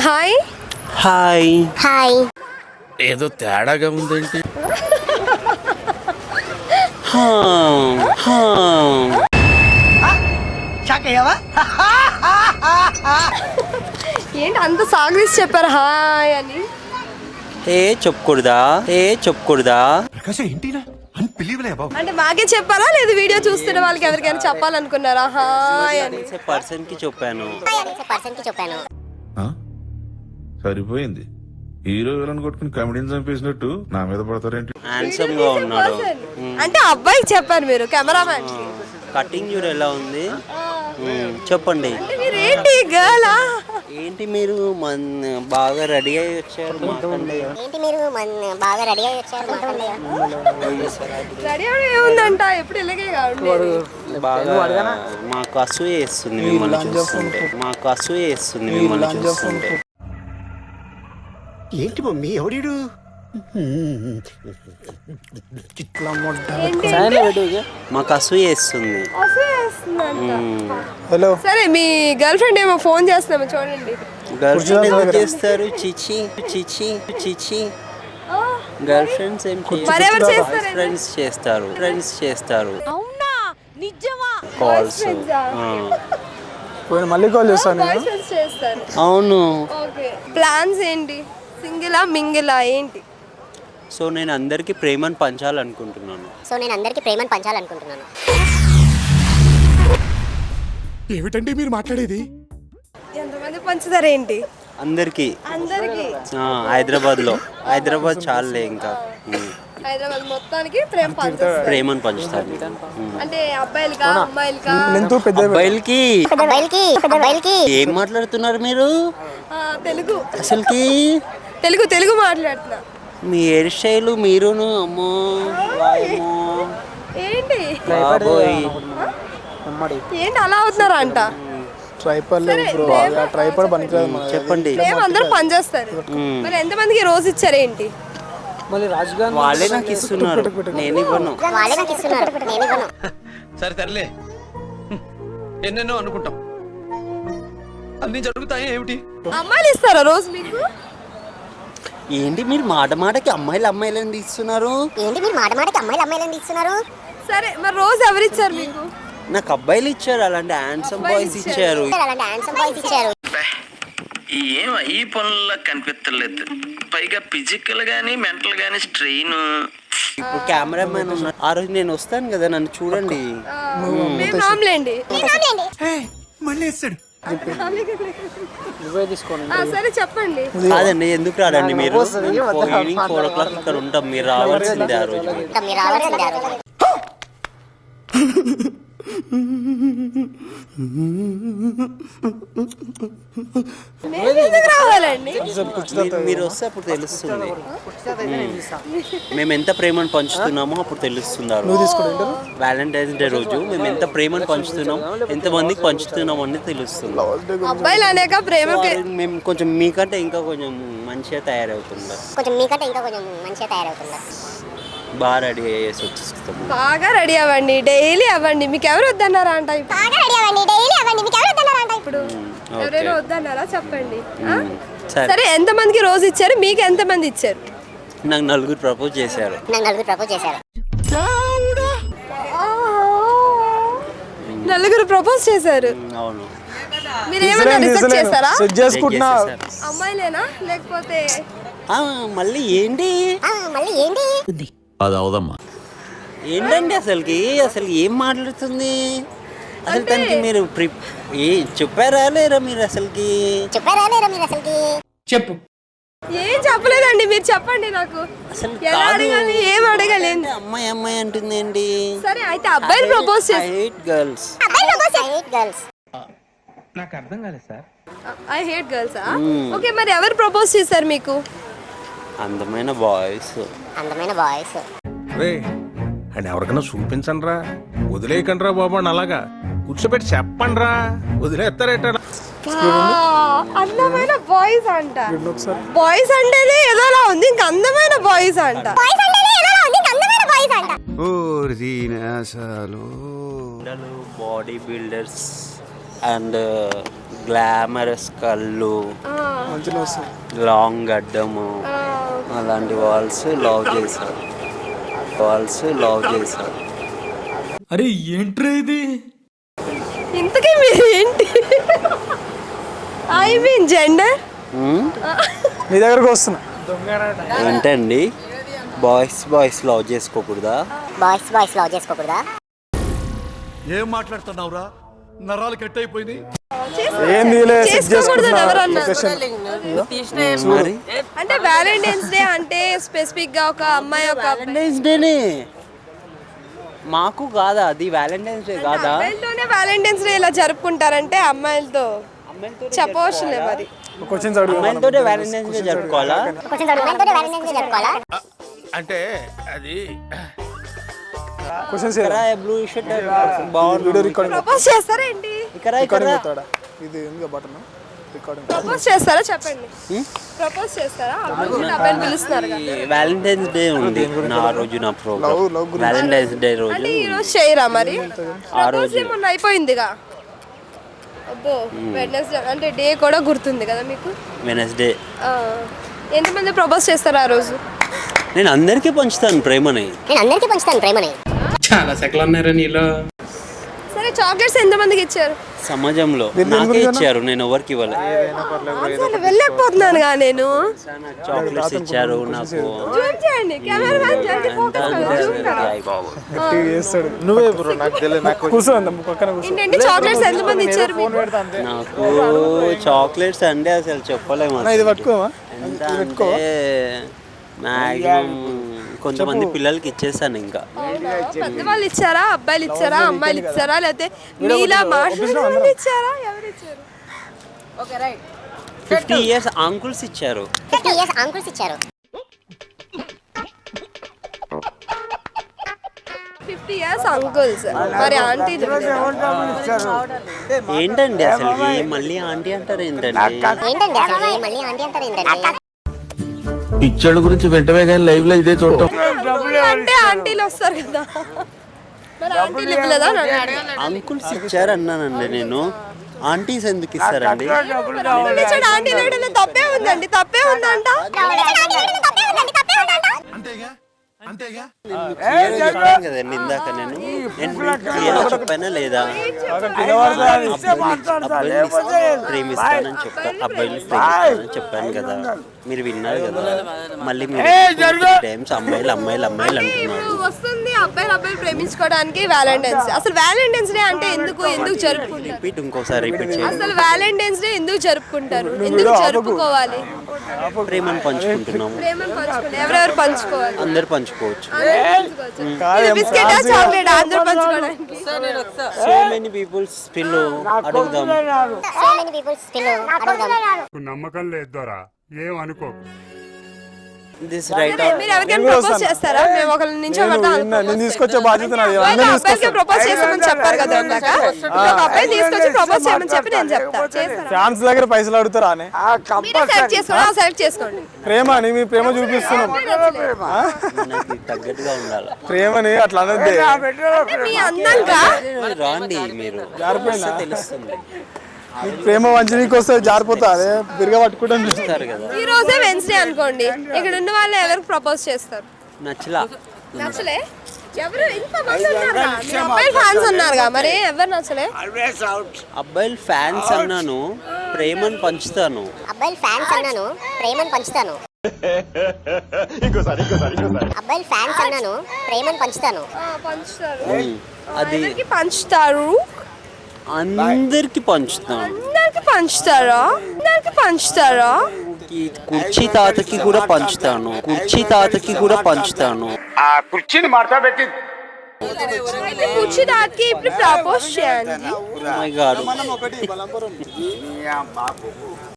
Hi hi hi. ఏదో తేడాగా ఉందేంటి? ఏంటి అంత సాగదీసి చెప్పారు హాయ్ అని? చెప్పుకూడదా అంటే మాకే చెప్పారా లేదు వీడియో చూస్తున్న వాళ్ళకి ఎవరికైనా చెప్పాలనుకున్నారా హాయ్ అని? పర్సన్ కి చెప్పాను. సరిపోయింది. హీరో విలన్ కొట్టుకుని కమెడీని చంపేసినట్టు నా మీద పడతారేంటి? హ్యాండ్సమ్ గా ఉన్నాడు. అంటే అబ్బాయికి చెప్పారు మీరు కెమెరామ్యాన్ కి. కటింగ్ చూడు ఎలా ఉంది. చెప్పండి. అంటే మీరు ఏంటి గర్లా? ఏంటి మీరు బాగా రెడీ అయ్యి వచ్చారు? రెడీ అవడం ఏముందంట, ఎప్పుడు ఇలాగే కాదు. బాగా మాకు అసూయ వేస్తుంది మిమ్మల్ని చూస్తుంటే. ఏంటి మమ్మీ ఎవడీడు? మాకు అసూయ వేస్తుంది. హలో సరే, మీ గర్ల్ ఫ్రెండ్ ఏమో ఫోన్ చేస్తున్నామో చూడండి. గర్ల్ ఫ్రెండ్ ఎందుకు చేస్తారు? చిచి గర్ల్ ఫ్రెండ్స్ ఏం ఫ్రెండ్స్ చేస్తారు. కాల్స్ మళ్ళీ కాల్ చేస్తాను. అవును. ప్లాన్స్ ఏంటి? సింగిలా మింగిలా ఏంటి? సో నేను అందరికి ప్రేమను పంచాలనుకుంటున్నాను. ఏమిటండి మీరు మాట్లాడేది? ఎంతమంది పంచుతారేంటి? అందరికి హైదరాబాద్ చాలే ఇంకా. హైదరాబాద్ మొత్తానికి ప్రేమను పంచుతారు. అంటే అబ్బాయిలకా అమ్మాయిలకా? అబ్బాయిలకి ఏం మాట్లాడుతున్నారు మీరు? తెలుగు అసలుకి తెలుగు మాట్లాడుతున్నా. మీ హెయిర్ స్టైల్ మీరును అమ్మో ఏంటి ఏంటి అలా అవుతున్నారా అంట? చెప్పండి. అందరూ పనిచేస్తారు. మరి ఎంతమందికి రోజు ఇచ్చారేంటి? వాళ్ళే నాకు ఇస్తున్నారు, నేను ఇవ్వను. సరే తరలే, ఎన్నెన్నో అనుకుంటాం, అన్ని జరుగుతాయి. ఏమిటి అమ్మాయిలు ఇస్తారా రోజు మీకు? ఏంటి మీరు మాటకి అమ్మాయిలని తీస్తున్నారు? సరే మరి రోజు ఎవరు ఇచ్చారు మీకు? నాకు అబ్బాయిలు ఇచ్చారు, అలాంటి హ్యాండ్సమ్ బాయ్స్ ఇచ్చారు. ఏం ఈ పనుల్లో కనిపించలేదు. పైగా ఫిజికల్ గానీ మెంటల్ గానీ స్ట్రెయిన్. ఇప్పుడు కెమెరామెన్ ఉన్నారు. ఆ రోజు నేను వస్తాను కదా, నన్ను చూడండి. సరే చెప్పండి. కాదండి, ఎందుకు రాడండి మీరు? ఈవినింగ్ 4 o'clock ఇక్కడ ఉంటాం, మీరు రావాల్సిందే ఆ రోజు. మీరు వస్తే అప్పుడు తెలుస్తుంది. మేము ఎంత ప్రేమను పంచుతున్నామో అప్పుడు తెలుస్తుంది. వ్యాలంటైన్స్ డే రోజు మేము ఎంత ప్రేమను పంచుతున్నాం, ఎంత మందికి పంచుతున్నాం అని తెలుస్తుంది. అబ్బాయిలు అనేక ప్రేమ మేము కొంచెం మీకంటే ఇంకా కొంచెం మంచిగా తయారవుతుందా? బాగా రెడీ అయ్యేసి వచ్చేస్తాం. బాగా రెడీ అవ్వండి, డైలీ అవ్వండి. మీకు ఎవరు వద్దన్నారా అంట? ఇప్పుడు ఎవరైనా వద్దన్నారా చెప్పండి. సరే, ఎంత మందికి రోజు ఇచ్చారు? మీకు ఎంత మంది ఇచ్చారు? నాకు 4 ప్రపోజ్ చేశారు. నలుగురు ప్రపోజ్ చేశారు. అవును. మీరు ఏమైనా రిసెర్చ్ చేస్తారా? అమ్మాయిలేనా లేకపోతే మళ్ళీ ఏంటి అది అవదమ్మా. ఏంటండి అసలు ఏం మాట్లాడుతుంది? అసలు తనకి మీరు చెప్పారా లేరా మీరు? అసలుకి చెప్పు. ఏం చెప్పలేదండి, మీరు చెప్పండి నాకు. అసలు ఏం అడగాలి? అమ్మాయి అంటుంది ఏంటి? సరే అయితే అబ్బాయిలు ప్రపోజ్ చేస్తారు. I hate girls. నాకు అర్థం కాలేదు sir. I hate girls. Okay, మరి ఎవరు ప్రపోజ్ చేశారు మీకు? అందమైన బాయ్స్. అండ్ ఎవరికైనా చూపించండి రా, వదిలేయకండి రా బాబు అని అలాగా కూర్చోబెట్టి చెప్పండి రా, వదిలేస్తారేట. అందమైన బాయ్స్ అంట. బాయ్స్ అంటేనే ఏదోలా ఉంది, ఇంకా అందమైన బాయ్స్ అంట. బాడీ బిల్డర్స్ అండ్ గ్లామరస్ కళ్ళు, మంచిగా వస్తుంది. లాంగ్ గడ్డము, అలాంటి వాల్స్ లవ్ చేశారు. అరే ఏంట్రా ఇది? ఇంతకీ మీరు ఏంటి? I mean gender. మీ దగ్గరకు వస్తున్నా. ఏంటండి బాయ్స్ లవ్ చేసుకోకూడదా? ఏం మాట్లాడుతున్నావురా? నరాలు కట్ అయిపోయింది. ఏం తీయలేదు, సెట్ చేసుకోకూడదు అని ఎవరు అన్నారు? చేసుకుంటున్నా. మరి అంటే వ్యాలంటైన్స్ డే అంటే స్పెసిఫిక్ గా ఒక అమ్మాయి ఒక వ్యాలంటైన్స్ డేనే మాకు కాదా? అది వ్యాలంటైన్స్ డే కాదా? అబ్బాయిలతోనే వ్యాలంటైన్స్ డే ఇలా జరుపుకుంటారంటే అమ్మాయిలతో చెప్పవచ్చులే మరి. క్వశ్చన్స్ అడుగు. అమ్మాయిలతోనే వ్యాలంటైన్స్ డే జరుపుకోవాలా? అంటే అది క్వశ్చన్స్ బ్లూ షర్ట్ బాగుంది. ప్రపోజ్ చేస్తారా ఏంటి? ఇక్కడ ఇది ఎందుకు బటన్ రికార్డింగ్. ప్రపోజ్ చేస్తారా చెప్పండి. ప్రపోజ్ చేస్తారా? అబ్బాయిని పిలుస్తున్నారు కదా. వ్యాలంటైన్స్ డే ఉంది నా రోజు, నా ప్రోగ్రామ్ వ్యాలంటైన్స్ డే రోజు. అంటే ఈ రోజు చేయరా మరి? ప్రపోజ్ డే మొన్న అయిపోయిందిగా. అబ్బో వెడ్నెస్డే అంటే డే కూడా గుర్తుంది కదా మీకు? వెనస్డే. ఎంతమంది ప్రపోజ్ చేస్తారు ఆ రోజు? నేను అందరికీ పంచుతాను ప్రేమని. చాలా సెకలు ఉన్నారా నీలో? సరే చాక్లెట్స్ ఎంతమందికి ఇచ్చారు సమాజంలో? నాకే ఇచ్చారు, నేను ఎవరికి ఇవ్వలేదు. అసలు వెళ్ళలేకపోతున్నానుగా నేను. చాక్లెట్స్ ఇచ్చారు నాకు. జూమ్ చేయండి కెమెరామెన్, జల్దీ ఫోకస్ కరో, జూమ్ కరో. గట్టిగా చేస్తాడు. నువ్వే బ్రో, నాకు తెలియదు. నాకు కూర్చో పక్కన కూర్చో. ఏంటంటే చాక్లెట్స్ ఎంతమంది ఇచ్చారు మీకు? నాకు చాక్లెట్స్ అంటే అసలు చెప్పలేము. ఇది పట్టుకోమా? ఎంత అంటే మ్యాక్సిమం కొంతమంది పిల్లలకి ఇచ్చేసాను. ఇంకా పెద్దవాళ్ళు ఇచ్చారా, అబ్బాయిలు ఇచ్చారా, అమ్మాయిలు ఇచ్చారా, లేకపోతే మీలా మాట్లాడే ఇచ్చారా? ఎవరు ఇచ్చారు? 50 years అంకుల్స్ ఇచ్చారు. 50 years అంకుల్స్. మరి ఆంటీ ఏంటండి అసలు మళ్ళీ ఆంటీ అంటారు ఏంటండి? పిచ్చోళ్ళ గురించి వెంటనే కానీ లైవ్ లో ఇదే చూడటం. అంటే ఆంటీలు వస్తారు కదా, మరి ఆంటీలు ఇవ్వలేదా? అంకుల్స్ ఇచ్చారు అన్నానండి నేను. ఆంటీస్ ఎందుకు ఇస్తారండి? ఆంటీలు ఇవ్వడంలో తప్పే ఉందండి, తప్పే ఉందంట. అంతేగా చెప్పాను కదండి ఇందాక. నేను క్లియర్గా చెప్పానా లేదా? ప్రేమిస్తానని చెప్పాను, అబ్బాయిని ప్రేమిస్తానని చెప్పాను కదా, మీరు విన్నారు కదా. మళ్ళీ టైమ్స్ అమ్మాయిలు అంటున్నారు. వస్తుంది అబ్బాయిలు ప్రేమించుకోవడానికి వ్యాలంటైన్స్ డే. అసలు వ్యాలంటైన్స్ డే అంటే ఎందుకు జరుపుకుంటారు? ఇంకోసారి రిపీట్ చేయండి. అసలు వ్యాలంటైన్స్ డే ఎందుకు జరుపుకుంటారు? ఎందుకు జరుపుకోవాలి? ప్రేమను పంచుకుంటున్నాము. ప్రేమను పంచుకోవాలి. ఎవరెవరు పంచుకోవాలి? అందరు పంచుకోవచ్చు. బిస్కెటా చాక్లెట్ అందరూ పంచుకోవడానికి? సో మెనీ పీపుల్స్ పిల్లు అడుగుదాం. నమ్మకం లేదు దొరా, ఏం అనుకోకు. This right. మీరు ఎవరికైనా ప్రపోజ్ చేస్తారా? మేము ఒకరి నుంచి నేను తీసుకొచ్చే బాధ్యత నాది. అబ్బాయికి ప్రపోజ్ చేస్తామని చెప్పారు కదా ఇందాక. ఒక అబ్బాయి తీసుకొచ్చి ప్రపోజ్ చేయమని చెప్పి నేను చెప్తా. చేస్తారా? ఫ్యాన్స్ దగ్గర పైసలు అడుగుతారా? సెలెక్ట్ చేసుకోండి. ప్రేమ అని మీ ప్రేమ చూపిస్తున్నాం. మనకి తగ్గట్టుగా ఉండాలి. ప్రేమని అట్లా అనద్దే. మీ అందంగా రాండి, మీరు తెలుస్తుంది. ప్రేమ వంచనీకి వస్తే జారిపోతా, అదే బిరిగా పట్టుకుంటాం చూస్తారు కదా. ఈ రోజే వెన్స్డే అనుకోండి, ఇక్కడ ఉన్న వాళ్ళు ఎవరికి ప్రపోజ్ చేస్తారు? నచ్చలే? ఎవరు ఇంతమంది ఉన్నారుగా, మీరు అబ్బాయిల ఫ్యాన్స్ అన్నారుగా, మరి ఎవరు నచ్చలే? అబ్బాయిల ఫ్యాన్స్ అన్నాను, ప్రేమను పంచుతాను. పంచుతారు. అది అందరికి పంచుతారు. అందరికి పంచుతాను. పంచుతారా? కుర్చీ తాతకి కూడా పంచుతాను. కుర్చీని మార్చబెట్టి కుర్చీ తాతకి ఇప్పుడు ప్రపోజ్ చేయండి. My God.